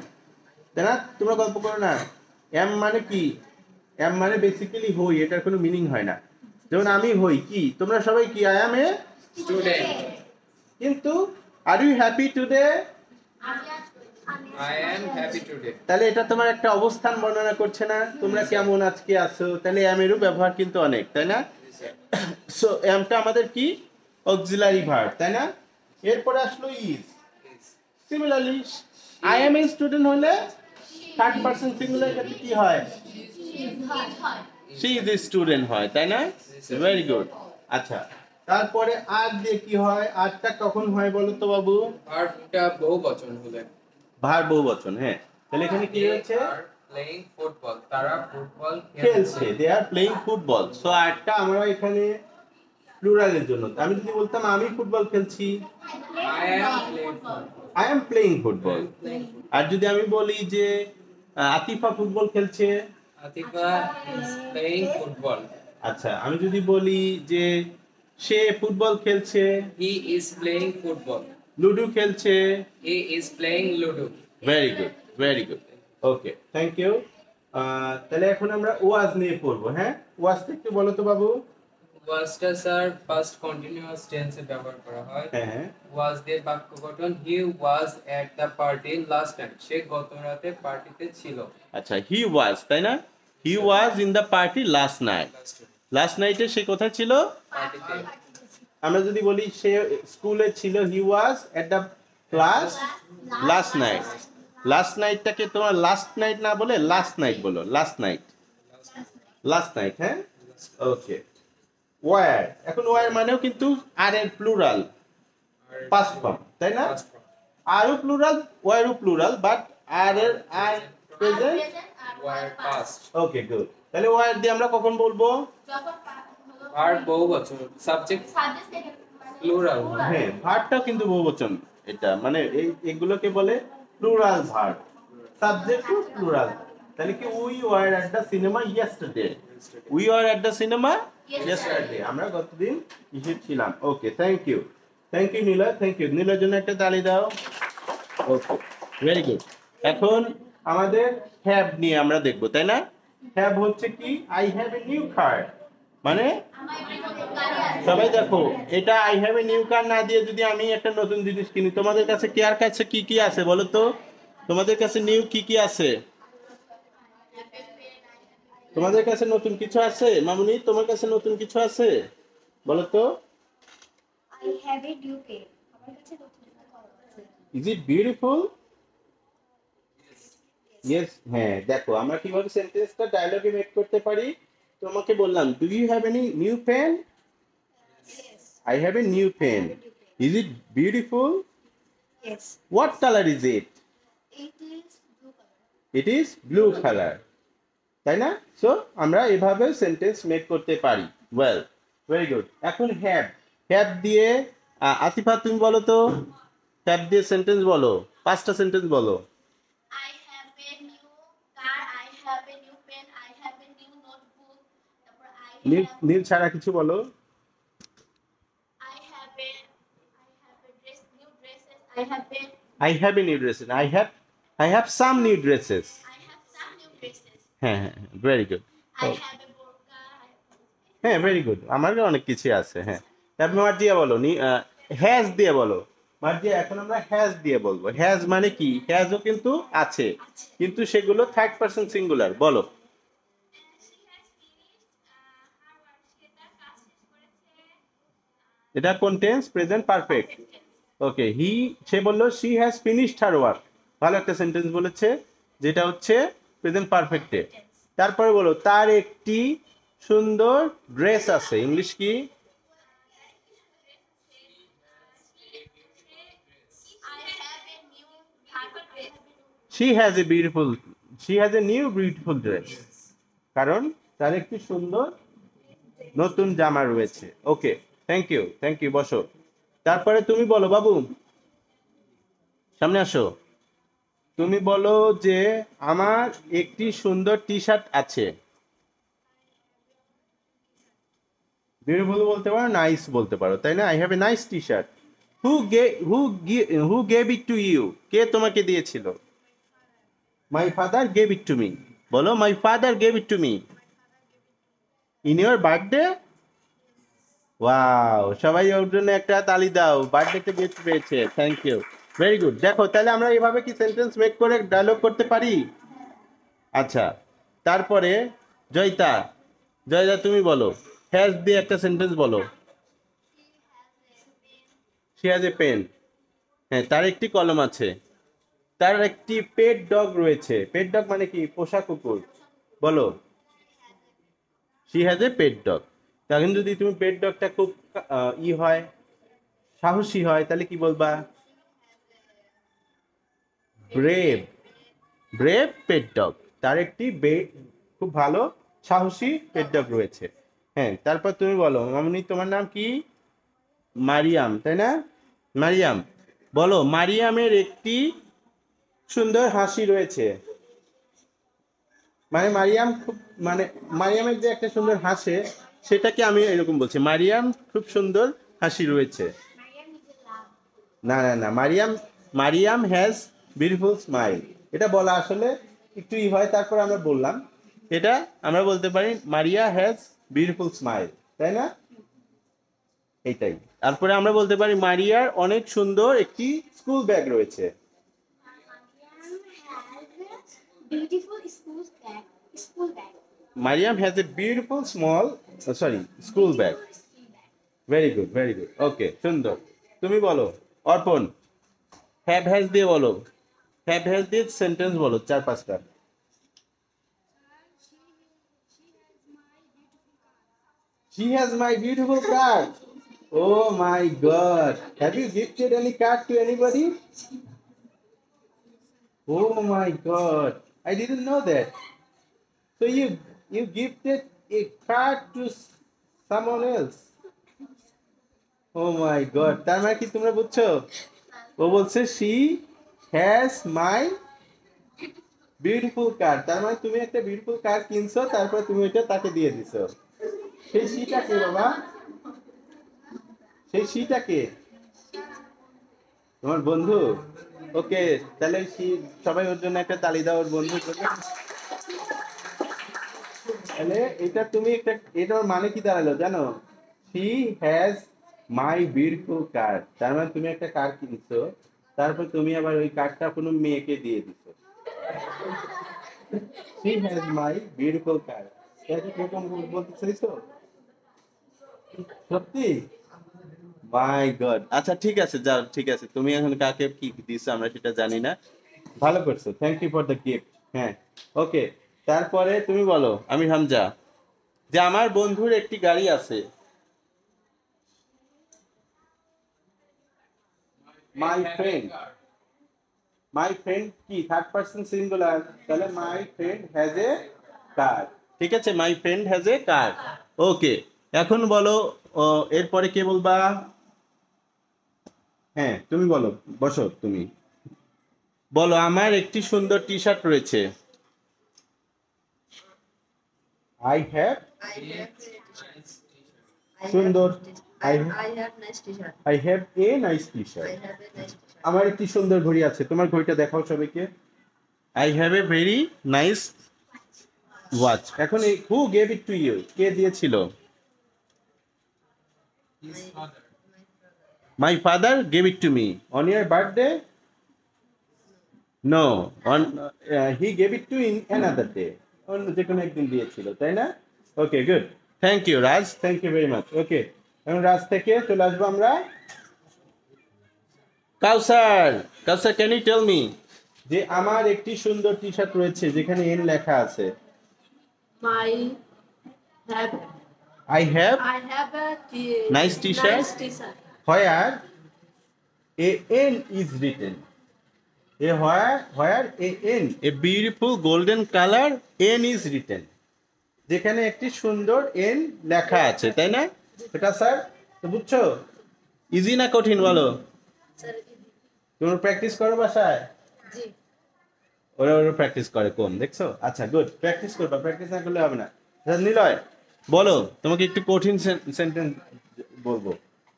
তাই না? তোমরা গল্প করো না। এম মানে কি? এম মানে বেসিক্যালি হই, এটার কোনো মিনিং হয় না। যেমন আমি হই কি, তোমরা সবাই কি? I am a student. কিন্তু are you happy today? I am happy today. তাহলে এটা তোমার একটা অবস্থান বর্ণনা করছে না, তোমরা কেমন আজকে আছো। তাহলে এম এরও ব্যবহার কিন্তু অনেক, তাই না? সো এমটা আমাদের কি? অক্সিলারি ভার্ব, তাই না? এরপরে আসলো is. Similarly I am a student হলে থার্ড পারসন সিঙ্গুলার ক্ষেত্রে কি হয়? শি ইজ এ স্টুডেন্ট হয়, তাই না? Very good. আচ্ছা, তারপরে আর দিয়ে কি হয়? আরটা কখন হয় বলো তো বাবু? ভার্বটা বহুবচন হলে ভার বহুবচন, হ্যাঁ। তাহলে এখানে কি হয়েছে? প্লেইং ফুটবল, তারা ফুটবল খেলছে, দে আর প্লেইং ফুটবল। সো আরটা আমরা এখানে প্লুরালের জন্য। আমি যদি বলতাম আমি ফুটবল খেলছি, I am playing football, I am playing football. আর যদি আমি বলি যে আতিফা ফুটবল খেলছে, আতিফা ইজ প্লেইং ফুটবল, আচ্ছা আমি যদি বলি যে সে ফুটবল খেলছে, he is playing football, ludo খেলছে, he is playing ludo. Very good, very good. Okay, thank you. তাহলে এখন আমরা ওয়াজ নিয়ে পড়বো, হ্যাঁ? ওয়াজটা একটু বলো তো বাবু। ওয়াজটা স্যার পাস্ট কন্টিনিউয়াস টেন্সে ব্যবহার করা হয়। হ্যাঁ হ্যাঁ, ওয়াজ দিয়ে বাক্য গঠন, he was at the party last night, সে গত রাতে পার্টিতে ছিল। আচ্ছা হি ওয়াজ, তাই না? He was in the party last night. Last নাইটে সে কোথায় ছিল? পার্টিতে। আমরা যদি বলি সে স্কুলে ছিল, he was at the class last night. Last নাইটটাকে তোমার লাস্ট নাইট না বলে লাস্ট নাইট বলো, লাস্ট নাইট, লাস্ট নাইট, হ্যাঁ? ওকে। ওয়ার, এখন ওয়ার মানেও কিন্তু আর এর প্লুরাল, পাস্ট ফর্ম, তাই না? আরও প্লুরাল, ওয়ারও প্লুরাল, বাট আর এর আর present. Were past. Okay good. তাহলে ওয়ার দিয়ে আমরা কখন বলবো? ভার্ব বহুবচন, সাবজেক্ট প্লুরাল। হ্যাঁ, ভার্বটাও কিন্তু বহুবচন। এটা মানে এগুলোকে বলে প্লুরাল ভার্ব, সাবজেক্ট প্লুরাল। তাহলে কি we were at the cinema yesterday, we were at the cinema yesterday, আমরা গতদিন কিসে ছিলাম। Okay, thank you, thank you Nila, thank you. নীলার জন্য একটা তালি দাও। Okay, very good. এখন আমাদের হ্যাভ নিয়ে আমরা দেখবো, তাই না? হ্যাভ হচ্ছে কি? I have a new car, মানে সবাই দেখো, এটা I have a new car না দিয়ে যদি আমি একটা নতুন জিনিস কিনি, তোমাদের কাছে কার কাছে কি কি আছে বলো তো? তোমাদের কাছে নিউ কি কি আছে? তোমাদের কাছে নতুন কিছু আছে? মামুনি, তোমার কাছে নতুন কিছু আছে বলো তো? I have a new pen. আমার কাছে নতুন একটা কলম আছে। Is it beautiful? ইয়েস, হ্যাঁ। দেখো আমরা কিভাবে সেন্টেন্সটা ডায়লগে মেক করতে পারি। তোমাকে বললাম, do you have any new pen? Yes. I have a new pen. Is it beautiful? Yes. What colour is it? It is blue color. It is blue colour, তাই না? সো আমরা এভাবে সেন্টেন্স মেক করতে পারি। Well, very good. এখন have, have দিয়ে আতিফা তুমি বলো তো, হ্যাভ দিয়ে সেন্টেন্স বলো, 5টা সেন্টেন্স বলো। I have a new car. I have a new pen. I have a new notebook. তারপর নীল নীল ছাড়া কিছু বলো। I have a dress, new dresses. I have I have a new dresses. I have some new dresses. some new dresses. হ্যাঁ হ্যাঁ, very good. I have a burqa. হ্যাঁ, very good. আমারও অনেক কিছু আছে, হ্যাঁ। তারপর মার্জিয়া বলো, হ্যাজ দিয়ে বলো। মার্জিয়া, এখন আমরা হ্যাজ দিয়ে বলবো। হ্যাজ মানে কি? হ্যাজও কিন্তু আছে, কিন্তু সেগুলো থার্ড পারসন সিঙ্গুলার। বলো। এটা কোন টেন্স? Present perfect. ওকে, সে বললো she has finished her work. ভালো একটা সেন্টেন্স বলেছে, যেটা হচ্ছে প্রেজেন্ট পারফেক্টে। তারপরে বলো, তার একটি সুন্দর ড্রেস আছে। ইংলিশ কি? She has a new beautiful dress. কারণ তার একটি সুন্দর নতুন জামা রয়েছে। ওকে, থ্যাংক ইউ, বসো। তারপরে তুমি বলো বাবু, সামনে আসো। তুমি বলো যে আমার একটি সুন্দর টি শার্ট আছে। বিউটিফুল বলতে পারো, নাইস বলতে পারো, তাই না? I have a nice T shirt. Who gave it to you? কে তোমাকে দিয়েছিল? My father gave it to me. বলো, my father gave it to me in your birthday. Wow, সবাই ওর জন্য একটা তালি দাও। বার্থডেতে গিফট পেয়েছে, থ্যাংক ইউ, ভেরি গুড। দেখো, তাহলে আমরা এইভাবে কি সেন্টেন্স মেক করে ডায়লগ করতে পারি? আচ্ছা, তারপরে জয়িতা তুমি বলো, হ্যাজ দিয়ে একটা সেন্টেন্স বলো। She has a pen. হ্যাঁ, তার একটি কলম আছে। তার একটি পেট ডগ রয়েছে। পেট ডগ মানে কি? পোষা কুকুর। বলো, she has a pet dog. তখন যদি তুমি পেট ডগটা খুব হয়, সাহসী হয়, তাহলে কি বলবা? ব্রেভ। Brave pet dog. তার একটি খুব ভালো সাহসী পেট ডগ রয়েছে। হ্যাঁ, তারপর তুমি বলো মামুনি, তোমার নাম কি? মারিয়াম, তাই না? মারিয়াম, বলো মারিয়ামের একটি সুন্দর হাসি রয়েছে। মানে মারিয়াম খুব, মানে মারিয়ামের যে একটা সুন্দর হাসে, সেটাকে আমি এরকম বলছি, মারিয়াম খুব সুন্দর হাসি রয়েছে। না না না, Mariam, Mariam has beautiful smile. এটা বলা আসলে একটু হয়, তারপর আমরা বললাম এটা আমরা বলতে পারি মারিয়া হ্যাজ বিউটিফুল স্মাইল, তাই না? এইটাই। তারপরে আমরা বলতে পারি মারিয়ার অনেক সুন্দর একটি স্কুল ব্যাগ রয়েছে। Beautiful school bag. School bag. Mariam has a beautiful school bag. Very good, very good. Okay, সুন্দর। তুমি বলো অর্পণ, হ্যাভ হ্যাজ দিয়ে বলো, হ্যাভ হ্যাজ দিয়ে সেন্টেন্স বলো 4-5টা। She has my beautiful car. Oh my God. Have you gifted any card to anybody? Oh my God. I didn't know that. So you gifted a card to someone else. Oh my God. তার মানে কি তোমরা বুঝছো? ও বলছে she has my beautiful car. তার মানে তুমি একটা বিউটিফুল কার কিনছো, তারপর তুমি এটা তাকে দিয়ে দিছো। সেই শিটা কে বাবা? সেই শিটা কে? তোমার বন্ধু? ওকে, তাহলে সবাই ওর জন্য একটা তালি দাও, ওর বন্ধুর জন্য। তাহলে এটা তুমি একটা, এটার মানে কি দাঁড়ালো জানো? শি হ্যাজ মাই বিউটিফুল কার। তার মানে তুমি একটা কার কিনছো, তারপর তুমি আবার ওই কারটা কোনো মেয়েকে দিয়ে দিছো। শি হ্যাজ মাই বিউটিফুল কার। এরকম বলতে চাইছো? সত্যি? মাই গড। আচ্ছা ঠিক আছে, যাও, ঠিক আছে। তুমি এখন কাকে কি দিছো আমরা সেটা জানি না। ভালো করছো, thank you for the gift. হ্যাঁ, ওকে। তারপরে তুমি বলো, আমি হামজা, যে আমার বন্ধুর একটি গাড়ি আছে। My friend. মাই ফ্রেন্ড কি থার্ড পারসন সিঙ্গুলার, তাহলে মাই ফ্রেন্ড হ্যাজ এ কার। ঠিক আছে, মাই ফ্রেন্ড হ্যাজ এ কার। ওকে, এখন বলো এরপরে কে বলবা? হ্যাঁ, তুমি বলো, বসো তুমি। বলো আমার একটি সুন্দর টি শার্ট রয়েছে। আই হ্যাভ সুন্দর, I have nice t-shirt. I have a nice T shirt. I have a nice t-shirt. আমার একটি সুন্দর ঘড়ি আছে। তোমার ঘড়িটা দেখাও সবাইকে। I have a very nice watch. এখন who gave it to you? কে দিয়েছিল? His father. My father gave it to me on your birthday. No, on he gave it to in another day. অন্য যে কোনো একদিন দিয়েছিল, তাই না? Okay, good. Thank you Raj, thank you very much. Okay, এখন রাজ থেকে চলে আসবো আমরা Kausar. Kausar, can you tell me যে আমার একটি সুন্দর টি শার্ট রয়েছে যেখানে এন লেখা আছে। My have I have I have a Nice t-shirt? Nice t-shirt. where a n is written. where a n, a beautiful golden color n is written. যেখানে একটি সুন্দর এন লেখা আছে, তাই না? এটা স্যার তো বুঝছো? ইজি না কঠিন বলো? Sir, তোমরা প্র্যাকটিস করো বাসায়? জি। ওরা প্র্যাকটিস করে কম, দেখছো? আচ্ছা, গুড, প্র্যাকটিস করবা, প্র্যাকটিস না করলে হবে না। নিলয় বলো, তোমাকে একটু কঠিন সেন্টেন্স বলবো,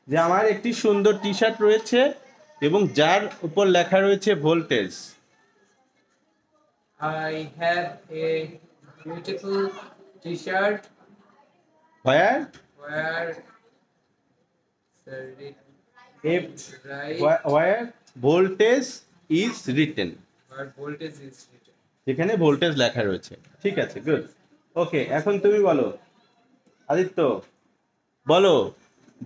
যে আমার একটি সুন্দর টি শার্ট রয়েছে এবং যার উপর লেখা রয়েছে voltage. I have a beautiful t-shirt where where sorry, right where voltage is written. where voltage is written. যেখানে ভোল্টেজ লেখা রয়েছে। ঠিক আছে, গুড। ওকে, এখন তুমি বলো আদিত্য, বলো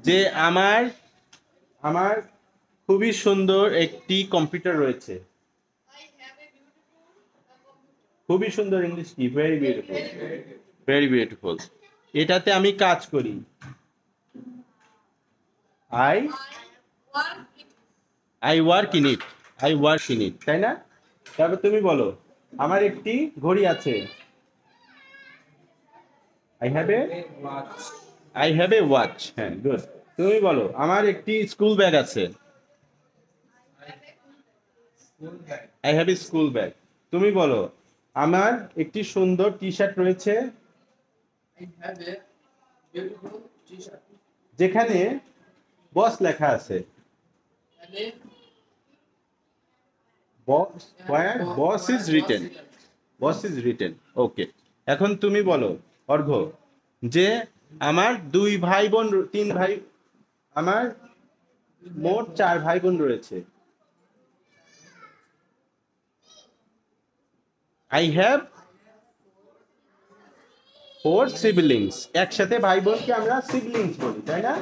যে আমার খুবই সুন্দর একটি কম্পিউটার রয়েছে। খুবই সুন্দর ইংলিশ কি, ভেরি বিউটিফুল, ভেরি বিউটিফুল। এটাতে আমি কাজ করি, I work in it, I work in it, তাই না? তারপর তুমি বলো, আমার একটি ঘড়ি আছে, আই হ্যাভ এ ওয়াচ। হ্যাঁ, গুড। তুমি বলো, আমার একটি স্কুল ব্যাগ আছে, School bag. I have A school bag. তুমি বলো, আমার একটি সুন্দর টি শার্ট রয়েছে, I have a beautiful t-shirt. যেখানে বস লেখা আছে, And a boss is written, boss is written. Okay, এখন তুমি বলো অর্ঘ্য, যে আমার 2 ভাই বোন, 3 ভাই, আমার মোট 4 ভাই বোন রয়েছে, আই হ্যাভ 4 সিবলিংস। একসাথে ভাই বোনকে আমরা সিবলিংস বলি, তাই না?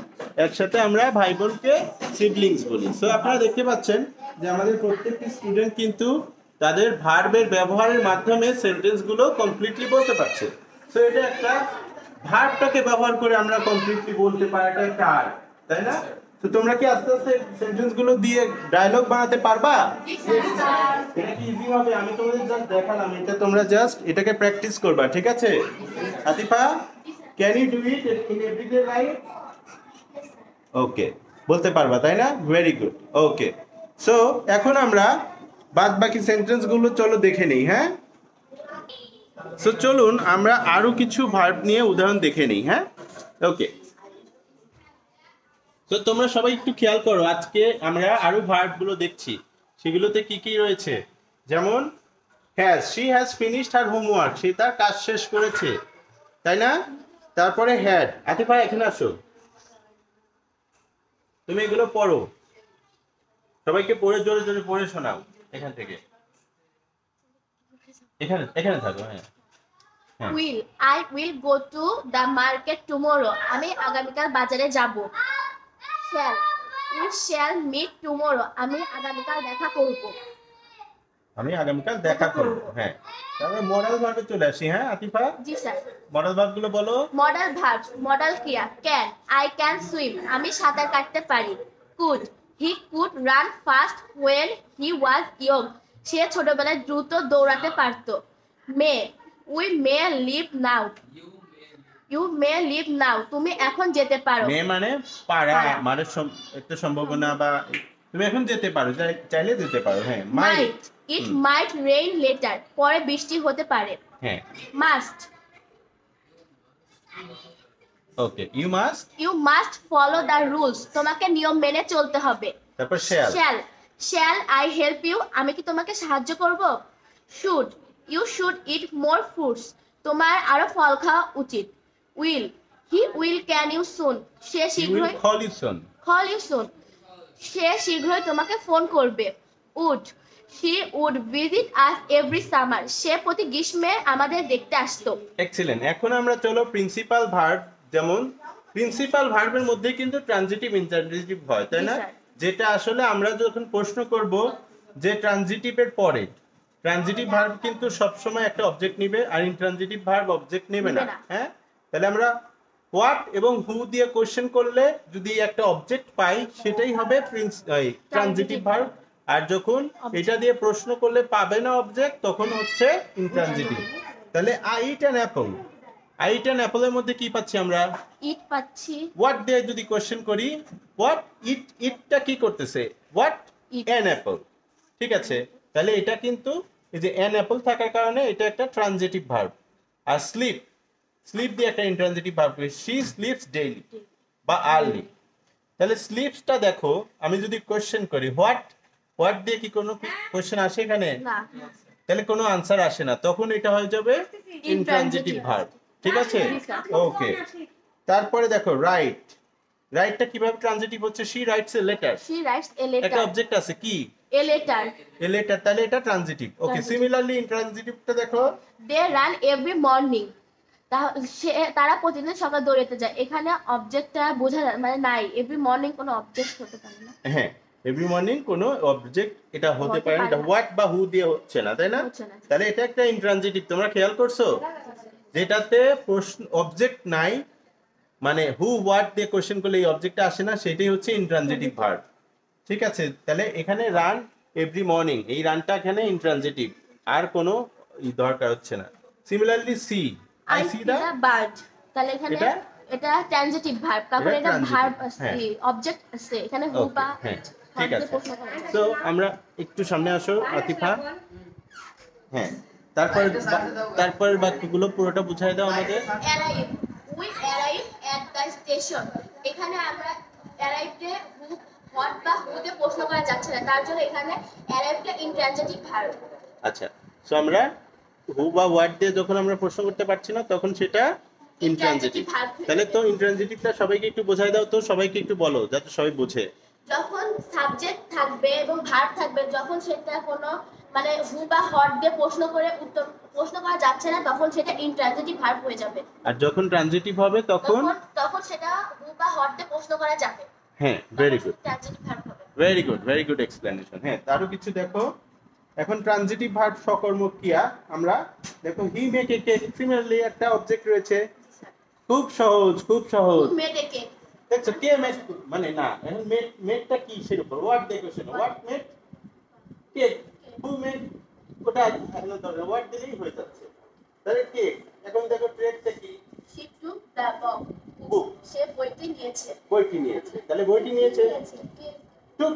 একসাথে আমরা ভাই বোনকে সিবলিংস বলি। সো আপনারা দেখতে পাচ্ছেন যে আমাদের প্রত্যেকটি স্টুডেন্ট কিন্তু তাদের ভার্বের ব্যবহারের মাধ্যমে সেন্টেন্সগুলো কমপ্লিটলি বলতে পারছে। সো এটা একটা ভার্বটাকে ব্যবহার করে আমরা কমপ্লিটলি বলতে পারাটা একটা আর্ট, তাই না? তো তোমরা কি আস্তে আস্তে সেন্টেন্সগুলো দিয়ে ডায়লগ বানাতে পারবা? এটা কি ইজি হবে? আমি তোমাদের জাস্ট দেখালাম, এটা তোমরা জাস্ট এটাকে প্র্যাকটিস করবা, ঠিক আছে? Atifa, can you do it in everyday life? Okay, বলতে পারবা, তাই না? Very good. ওকে, সো এখন আমরা বাদ বাকি সেন্টেন্সগুলো চলো দেখে নিই। হ্যাঁ, সো চলুন আমরা আরো কিছু ভার্ব নিয়ে উদাহরণ দেখে নিই। হ্যাঁ, ওকে। তো তোমরা সবাই একটু খেয়াল করো, আজকে আমরা আরো ভার্ব গুলো দেখছি, সেগুলোতে কি কি রয়েছে। যেমন she has finished her homework, সে তার কাজ শেষ করেছে, তাই না? তারপরে হ্যাড। আতিফা, এখানে আসো, তুমি এগুলো পড়ো, সবাইকে পড়ে জোরে জোরে পড়ে শোনাও এখান থেকে। এখানে এখানে থাকো। হ্যাঁ, হ্যাঁ। I will go to the market tomorrow. আমি আগামীকাল বাজারে যাব। Shall, we shall meet tomorrow. আমি আগামীকাল দেখা করব। আমি আগামীকাল দেখা করব। হ্যাঁ, তারপরে মডেল ভার্বে চলে আসি। হ্যাঁ আতিফা, জি স্যার। মডেল ভার্বগুলো বলো। মডেল ভার্ব, মডেল ক্রিয়া। ক্যান, আই ক্যান সুইম, আমি সাঁতার কাটতে পারি। Could, he could run fast when he was young, সে ছোটবেলায় দ্রুত দৌড়াতে পারত। May, we may leave now, you may leave now, তুমি এখন যেতে পারো। মে মানে পারা, পারা। মানে একটা সম্ভাবনা, বা তুমি এখন যেতে পারো, চাইলে যেতে পারো। হ্যাঁ, মাইট, ইট মাইট রেইন লেটার, পরে বৃষ্টি হতে পারে। হ্যাঁ, must, okay, you must. You must follow the rules, তোমাকে নিয়ম মেনে চলতে হবে। তারপর shall. Shall, shall I help you, আমি কি তোমাকে সাহায্য করব। Should, you should eat more fruits, তোমার আরো ফল খাওয়া উচিত। Will, he will can you soon, সে শীঘ্রই call you soon. Call you soon, সে শীঘ্রই তোমাকে ফোন করবে। Would, he would visit us every summer, সে প্রতি গ্রীষ্মে আমাদের দেখতে আসতো। এক্সিলেন্ট। এখন আমরা চলো প্রিন্সিপাল ভার্ব। যেমন প্রিন্সিপাল ভার্বের মধ্যে কিন্তু ট্রানজিটিভ ইন্ট্রানজিটিভ হয়, তাই না? জি, স্যার। যেটা আসলে আমরা যখন প্রশ্ন করব যে ট্রানজিটিভের পরে, ট্রানজিটিভ ভার্ব কিন্তু সবসময় একটা অবজেক্ট নেবে, আর ইন্ট্রানজিটিভ ভার্ব অবজেক্ট নেবে না। নেবে না। হ্যাঁ, তাহলে আমরা হোয়াট এবং হু দিয়ে কোশ্চেন করলে যদি একটা অবজেক্ট পাই, সেটাই হবে ট্রানজিটিভ ভার্ব। আর যখন এটা দিয়ে প্রশ্ন করলে পাবে না অবজেক্ট, তখন হচ্ছে ইন্ট্রানজিটিভ। তাহলে I eat an apple, I eat an অ্যাপলের মধ্যে কি পাচ্ছি আমরা? ইট পাচ্ছি। হোয়াট দিয়ে যদি কোশ্চেন করি, হোয়াট ইটটা কি করতেছে? What Eat. অ্যান অ্যাপল, ঠিক আছে? তাহলে এটা কিন্তু এই যে অ্যান অ্যাপল থাকার কারণে এটা একটা ট্রানজিটিভ ভার্ব। আর স্লিপ, স্লিপ দিয়ে একটা intransitive verb, she sleeps daily বা আর্লি। তাহলে স্লিপসটা দেখো, আমি যদি কোশ্চেন করি হোয়াট দিয়ে কি কোনো কোশ্চেন আসে এখানে? না, তাহলে কোনো আনসার আসে না, তখন এটা হয়ে যাবে ইন্ট্রানজিটিভ ভার্ব, ঠিক আছে? ওকে, তারপরে দেখো রাইট, রাইটটা কিভাবে ট্রানজিটিভ হচ্ছে? She rights a letter, she writes a একটা letter, অবজেক্ট আছে কি? a letter, এ লেটার, তাহলে এটা ট্রানজিটিভ। ওকে, Transitive. সিমিলারলি ইন্ট্রানজিটিভটা দেখো, they run every morning, তারা প্রতিদিন সকাল দৌড়াতে যায়। এখানে অবজেক্টটা বোঝা যায় মানে নাই, এভরি মর্নিং কোনো অবজেক্ট হতে পারে না। হ্যাঁ, এভরি মর্নিং কোনো অবজেক্ট এটা হতে হতে পারে না, পারে না। হোয়াট বা হু দিয়ে হচ্ছে না, তাই না? হচ্ছে না। তাহলে এটা একটা ইন্ট্রানজিটিভ, তোমরা খেয়াল করছো? যেটাতে প্রশ্ন অবজেক্ট নাই, মানে হু হোয়াট দিয়ে কোশ্চেন করলে এই অবজেক্টটা আসে না, সেটাই হচ্ছে ইন্ট্রানজিটিভ ভার্ব। ঠিক আছে, তাহলে এখানে রান এভরি মর্নিং, এই রানটা এখানে ইন্ট্রানজিটিভ, আর কোনো দরকার হচ্ছে না। Similarly see, I I see see the the, bird, তাহলে এখানে এটা এটা ট্রানজিটিভ ভার্ব, কারণ এটা এটা transitive, ভার্ব হ্যাঁ। অবজেক্ট আছে এখানে হু ওকে, বা হ্যাঁ ঠিক verb দিয়ে আছে। প্রশ্ন করা যায়। তো আমরা একটু সামনে আসো আতিফা। হ্যাঁ, তারপরের বাক্যগুলো পুরোটা বুঝাই দাও আমাদের। Arrive, we arrive at the station, এখানে আমরা অ্যারাইভে হু হোয়াট বা হু দিয়ে প্রশ্ন করা যাচ্ছে না, তার জন্য এখানে অ্যারাইভটা ইনট্রানজিটিভ ভার্ব। আচ্ছা, সো আমরা হু বা হোয়াট দিয়ে যখন আমরা প্রশ্ন করতে পারছি না তখন সেটা ইন্ট্রানজিটিভ। Intransitive verb। তাহলে তো ইন্ট্রানজিটিভটা সবাইকে একটু বোঝাই দাও তো, সবাইকে একটু বলো যাতে সবাই বুঝে। যখন সাবজেক্ট থাকবে এবং ভার্ব থাকবে, যখন সেটা কোনো মানে হু বা হট দিয়ে প্রশ্ন করা যাচ্ছে না, তখন সেটা ইনট্রানজিটিভ ভার্ব হয়ে যাবে। আর যখন ট্রানজিটিভ হবে তখন তখন তখন সেটা হু বা হট দিয়ে প্রশ্ন করা যাবে, হ্যাঁ, ভেরি গুড, ট্রানজিটিভ ভার্ব হবে। Very good explanation. হ্যাঁ, তারও কিছু দেখো। এখন ট্রানজিটিভ ভার্ব সকর্মক ক্রিয়া, আমরা দেখো he make a cake, similarly একটা অবজেক্ট রয়েছে, খুব সহজ, খুব সহজ। হু মেড এ কেক, দেখছো কে মেক, মানে না, এখন মেকটা কি সের উপর হোয়াট দিয়ে question, what make cake, who make, ওটা এখন ধরো হোয়াট দিলেই হয়ে যাচ্ছে। তাহলে কেক, এখন দেখো ট্রেডটা কি, শি টুক দ্য বুক, সে বইটি নিয়েছে, বইটি নিয়েছে, তাহলে বইটি নিয়েছে। কেক, টুক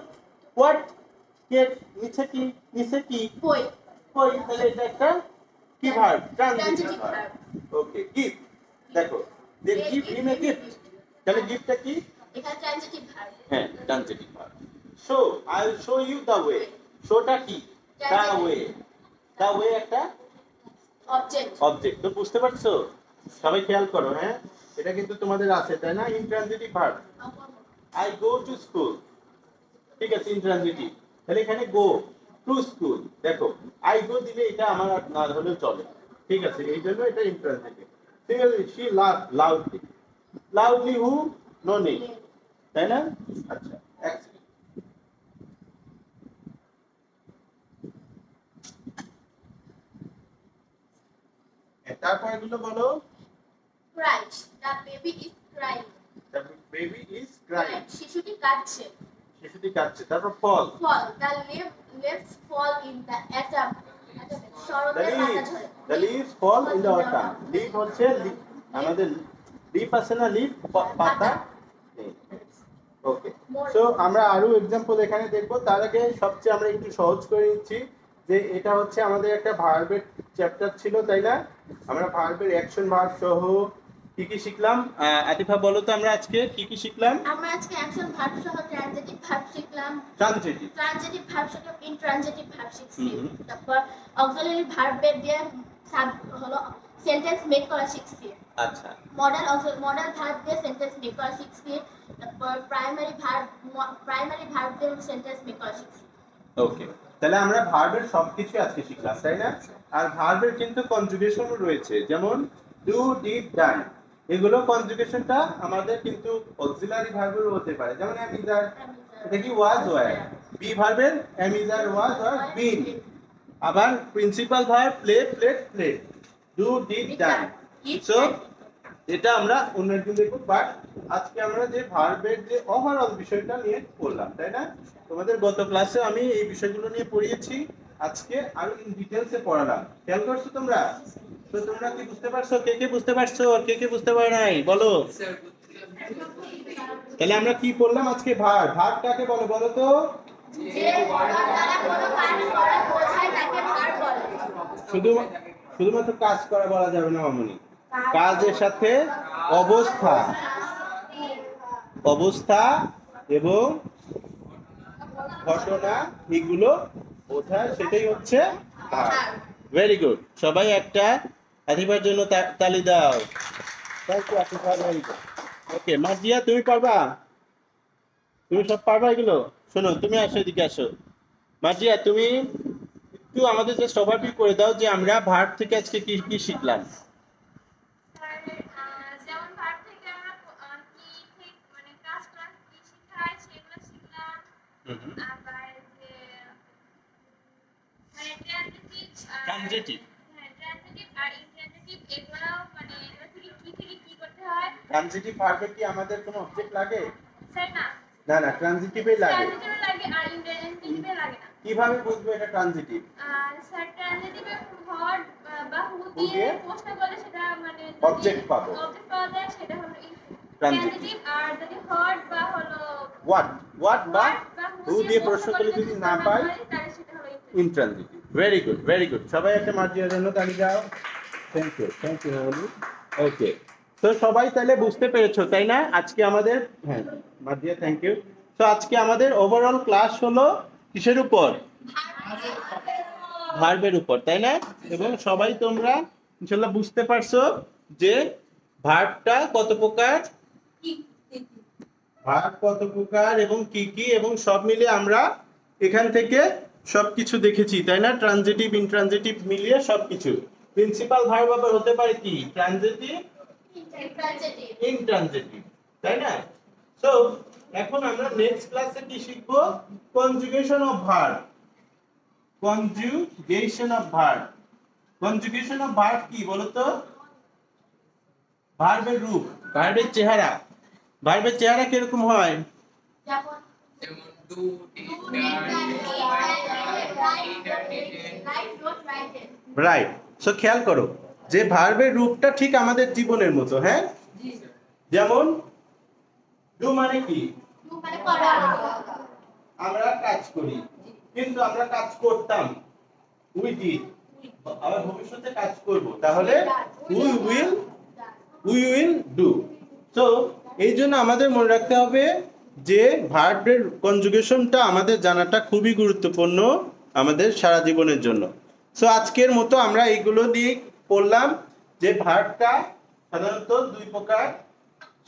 হোয়াট, কেক নিচে কি, নিচে কি, বই, বই, তাহলে এটা একটা কি verb, transitive transitive verb. Verb. Okay, gift, দেখো they gift him a gift, তাহলে গিফটটা কি, এখানে ট্রানজিটিভ ভার্ব। হ্যাঁ transitive verb. Show, I will show you the way, শোটা কি, দ্য ওয়ে, দ্য ওয়ে একটা অবজেক্ট, অবজেক্ট। তো বুঝতে পারছো? সবাই খেয়াল করো, হ্যাঁ এটা কিন্তু তোমাদের আছে, তাই না? Intransitive verb, I go to school, ঠিক আছে, ইনট্রানজিটিভ। তাহলে এখানে গো টু স্কুল, দেখো আই গো দিলে এটা আমার আর না হলেও চলে, ঠিক আছে, এই জন্য এটা intransitive. Similarly she love loudly, loudly who, no name, তাই না? আচ্ছা, এক second। তারপর এগুলো বলো। Cried, the baby is crying, The baby is crying, শিশুটি কাঁদছে। শিশুটি কাঁদছে। তারপর fall, fall, the leaves fall in the autumn, শরতের পাতা ঝরে। the leaves fall in the autumn, leaf হচ্ছে আমাদের লিফ আছে না, লিফ পাতা। ওকে, সো আমরা আরো एग्जांपल এখানে দেখব। তার আগে সবচেয়ে আমরা একটু সহজ করে নিচ্ছি যে এটা হচ্ছে আমাদের একটা ভার্বের চ্যাপ্টার ছিল, তাই না? আমরা ভার্বের অ্যাকশন ভার্ব সহ কি কি শিখলাম? আতিফা বলো তো আমরা আজকে কি কি শিখলাম? আমরা আজকে অ্যাকশন ভার্ব সহ ট্রানজিটিভ ভার্ব শিখলাম, ট্রানজিটিভ, ট্রানজিটিভ ভার্ব সহ ইনট্রানজিটিভ ভার্ব শিখছি, হুম। তারপর অক্সিলারি ভার্বের দিয়ে সাব হলো সেন্টেন্স মেক করা শিখছি, আচ্ছা, মডেল ভার্ব দিয়ে সেন্টেন্স মেক করা শিখছি, তারপর প্রাইমারি ভার্ব দিয়ে সেন্টেন্স মেক করা শিখছি। ওকে, তাহলে আমরা ভার্বের সবকিছু আজকে শিখলাম, তাই না? আর ভার্বের কিন্তু কনজুগেশনও রয়েছে, যেমন ডু, ডিড, ডান, এগুলো কনজুগেশনটা আমাদের কিন্তু অক্সিলারি ভার্বেরও হতে পারে, যেমন এম ইজ আর, এটা কি ওয়াজ ওয়্যার, বি ভার্বের এম ইজ আর, ওয়াজ আর, বিন। আবার principal verb play, played, played, do, did, done. So এটা আমরা অন্য একদিন দেখব, বাট আজকে আমরা যে ভার্বের যে ওভারঅল বিষয়টা নিয়ে পড়লাম, তাই না? তোমাদের গত ক্লাসে আমি এই বিষয়গুলো নিয়ে পড়িয়েছি, আজকে আরো ইন ডিটেইলসে পড়ালাম। খেয়াল করছো তোমরা? তো তোমরা কি বুঝতে পারছো? কে কে বুঝতে পারছো আর কে কে বুঝতে পারো নাই বলো। তাহলে আমরা কি পড়লাম আজকে? ভার্ব, ভার্ব কাকে বলে বলো তো? যে দ্বারা কোনো কাজ করা বোঝায় তাকে ভার্ব বলে। শুধুমাত্র কাজ করা বলা যাবে না মামুনি, কাজের সাথে অবস্থা এবং ঘটনা এগুলো বোঝায়, সেটাই হচ্ছে ভার্ব। ভেরি গুড, সবাই একটা আতিফার জন্য তালি দাও। Thank you Atifa, very good. Okay Marzia, তুমি পারবা? তুমি সব পারবা এগুলো? শোনো, তুমি আসো, এদিকে আসো। মার্জিয়া, তুমি একটু আমাদের জাস্ট ওভারভিউ করে দাও যে আমরা ভার্ব থেকে আজকে কি কি শিখলাম। স্যার, যেমন ভার্ব থেকে আমরা কি ঠিক মানে কাজ করা কি শেখায় সেগুলো শিখলাম। আবার যে মানে ট্রানজিটিভ ট্রানজিটিভ হ্যাঁ ট্রানজিটিভ আর ইনট্রানজিটিভ এগুলাও মানে এগুলো থেকে কি করতে হয় ট্রানজিটিভ ভার্বে কি আমাদের কোনো অবজেক্ট লাগে? স্যার না না না, ট্রানজিটিভই লাগে। ট্রানজিটিভ লাগে আর ইনট্রানজিটিভ লাগে না কিভাবে বুঝবো এটা ট্রানজিটিভ? স্যার ট্রানজিটিভে হট বা হু দিয়ে দিয়ে প্রশ্ন করলে সেটা মানে object পাবো। অবজেক্ট পাওয়া যায় সেটা হলো Transitive। ট্রানজিটিভ আর যদি হট বা হলো হোয়াট বা what বা হু দিয়ে প্রশ্ন করলে যদি না পাই তাহলে সেটা হলো intransitive. Very good, very good. সবাই একটা মার্জিয়ার জন্য তালি দাও। থ্যাংক ইউ মামনি। ওকে, তো সবাই তাহলে বুঝতে পেরেছো তাই না? আজকে আমাদের হ্যাঁ মার্জিয়া, থ্যাংক ইউ। তো আজকে আমাদের ওভারঅল ক্লাস হলো কিসের উপর? ভার্বের উপর, তাই না? এবং সবাই তোমরা ইনশাআল্লাহ বুঝতে পারছো যে ভার্বটা কত প্রকার, ভার্ব কত প্রকার এবং কি কি, এবং সব মিলে আমরা এখান থেকে সবকিছু দেখেছি তাই না? ট্রানজিটিভ ইনট্রানজিটিভ মিলিয়ে সবকিছু। প্রিন্সিপাল ভার্ব আবার হতে পারে কি? ট্রানজিটিভ ইনট্রানজিটিভ, তাই না? সো এখন আমরা নেক্সট ক্লাসে কি শিখব? Conjugation of verb. Conjugation of verb. Conjugation of verb কি বলো তো? ভার্বের রূপ, ভার্বের চেহারা। ভার্বের চেহারা কিরকম হয়? যেমন যেমন ডু, রাইট। সো খেয়াল করো যে ভার্বের রূপটা ঠিক আমাদের জীবনের মতো, হ্যাঁ? যেমন ডু মানে কি? আমরা কাজ করি, কিন্তু আমরা কাজ করতাম, উই ডিড। আবার ভবিষ্যতে কাজ করব, তাহলে উই উইল ডু। তো এই জন্য আমাদের মনে রাখতে হবে যে ভার্বের কনজুগেশনটা আমাদের জানাটা খুবই গুরুত্বপূর্ণ আমাদের সারা জীবনের জন্য। সো আজকের মতো আমরা এইগুলো দিয়ে পড়লাম যে ভার্বটা সাধারণত দুই প্রকার।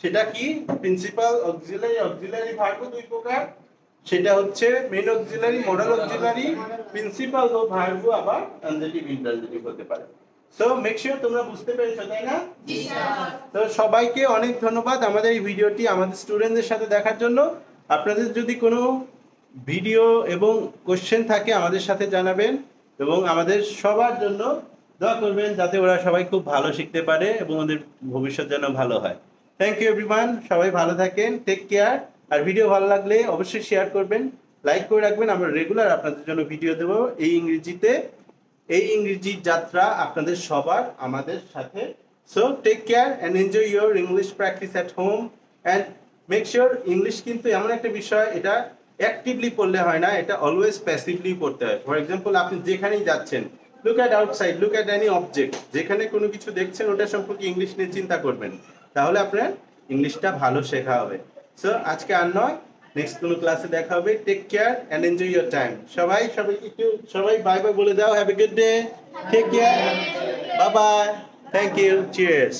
সেটা কি? প্রিন্সিপাল অক্সিলারি, অক্সিলারি ভার্বও দুই প্রকার। সেটা হচ্ছে main auxiliary, modal auxiliary. Principal ও ভার্বও আবার ট্রানজিটিভ ইনট্রানজিটিভ হতে পারে। সো মেক শিওর তোমরা বুঝতে পেরেছো তাই না? তো সবাইকে অনেক ধন্যবাদ আমাদের এই ভিডিওটি আমাদের স্টুডেন্টদের সাথে দেখার জন্য। আপনাদের যদি কোনো ভিডিও এবং কোশ্চেন থাকে আমাদের সাথে জানাবেন, এবং আমাদের সবার জন্য দোয়া করবেন যাতে ওরা সবাই খুব ভালো শিখতে পারে এবং ওদের ভবিষ্যৎ যেন ভালো হয়। থ্যাংক ইউ এভরিওয়ান, সবাই ভালো থাকেন, টেক কেয়ার। আর ভিডিও ভালো লাগলে অবশ্যই শেয়ার করবেন, লাইক করে রাখবেন। আমরা রেগুলার আপনাদের জন্য ভিডিও দেব এই ইংরেজিতে। এই ইংরেজি যাত্রা আপনাদের সবার আমাদের সাথে। So take care and enjoy your English practice at home, and make sure English কিন্তু এমন একটা বিষয়, এটা অ্যাক্টিভলি পড়লে হয় না, এটা অলওয়েজ প্যাসিভলি পড়তে হয়। ফর এক্সাম্পল, আপনি যেখানেই যাচ্ছেন, look at outside, look at any object, যেখানে কোনো কিছু দেখছেন ওটা সম্পর্কে ইংলিশ নিয়ে চিন্তা করবেন, তাহলে আপনার ইংলিশটা ভালো শেখা হবে। সো আজকে আর নয়, নেক্সট কোনো ক্লাসে দেখা হবে। Take care and enjoy your time. সবাই বাই বাই বলে দাও। Have a good day, take care, bye bye, thank you, cheers.